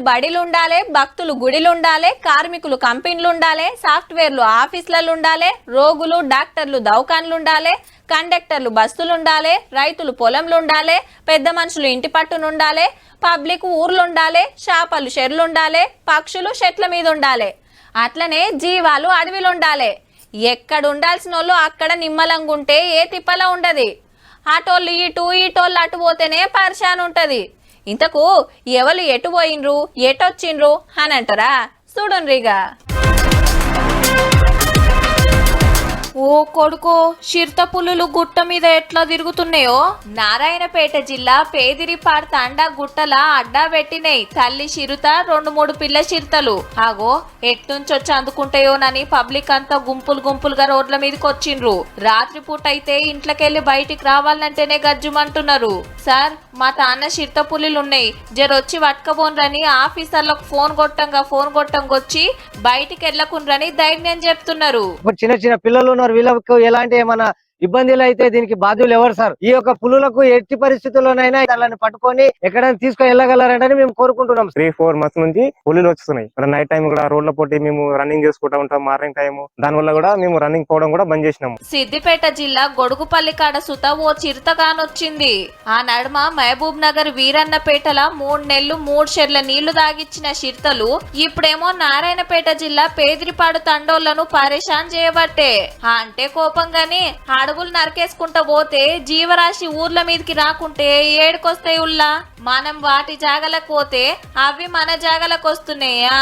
బడిలుండాలి, భక్తులు గుడిలుండాలి, కార్మికులు కంపెనీలుండాలి, సాఫ్ట్వేర్లు ఆఫీసులలో ఉండాలి, రోగులు డాక్టర్లు దవాఖాన్లుండాలి, కండక్టర్లు బస్సులుండాలి, రైతులు పొలంలుండాలి, పెద్ద మనుషులు ఇంటి పట్టునుండాలి, పబ్లిక్ ఊర్లుండాలి, చేపలు చెర్లుండాలి, పక్షులు చెట్ల మీద ఉండాలి, అట్లనే జీవాలు అడవిలుండాలి. ఎక్కడ ఉండాల్సిన వాళ్ళు అక్కడ నిమ్మలంగుంటే ఏ తిప్పలా ఉండదు. అటోళ్ళు ఇటోళ్ళు అటు పోతేనే పరిశాన్ ఉంటది. ఇంతకు ఎవరు ఎటు పోయినరు ఎటొచ్చిండ్రు అని అంటారా? చూడండిగా. ఓ కొడుకో, చిరుత పులులు గుట్ట మీద ఎట్లా తిరుగుతున్నాయో. నారాయణపేట జిల్లా పేదిరిపాడు తండా గుట్టల అడ్డా పెట్టినాయి తల్లి చిరుత 2-3 పిల్ల చిరుతలు. ఆగో ఎట్నుంచొచ్చి అందుకుంటాయోనని పబ్లిక్ అంతా గుంపులుగా రోడ్ల మీదకి వచ్చిండ్రు. రాత్రిపూట అయితే ఇంట్లోకెళ్లి బయటికి రావాలంటేనే గజ్జుమంటున్నారు. సార్, మా తాన్న చిరుత పులులు ఉన్నాయి, జరొచ్చి పట్టుకపోనరని ఆఫీసర్లకు ఫోన్ కొట్టంగొచ్చి బయటికి వెళ్ళకుండ్రని ధైర్యం చెప్తున్నారు. చిన్న చిన్న పిల్లలు వీళ్ళకు ఎలాంటి ఏమైనా ఇబ్బందులు అయితే దీనికి బాధ్యులు ఎవరు సార్? ఈ యొక్క పులులకు ఎట్టి పరిస్థితుల్లోనైనా వాళ్ళని పట్టుకొని ఎక్కడైనా తీసుకొని వెళ్ళగలరంటని మేము కోరుకుంటున్నాం. 3-4 months నుంచి పులులు వస్తున్నాయి. నైట్ టైం కూడా రోడ్ల పోటీ మేము రన్నింగ్ చేసుకుంటా ఉంటాం. మార్నింగ్ టైం దాని వల్ల కూడా మేము రన్నింగ్ పోవడం కూడా బంద్ చేసినాము. సిద్దిపేట జిల్లా గొడుగుపల్లి కాడ సుత ఓ చిరుత కానొచ్చింది. ఆ నడుమ మహబూబ్ నగర్ వీరన్నపేటల 3 నెలలు 3 షెర్ల నీళ్లు దాగిచ్చిన చిరుతలు ఇప్పుడేమో నారాయణపేట జిల్లా పేదిరిపాడు తండోళ్లను పరేషాన్ చేయబట్టే. అంటే కోపంగాని అడవులు నరికేసుకుంటా పోతే జీవరాశి ఊర్ల మీదకి రాకుంటే ఏడుకొస్తాయి ఉల్లా. మనం వాటి జాగలకు పోతే అవి మన జాగలకు వస్తున్నాయా?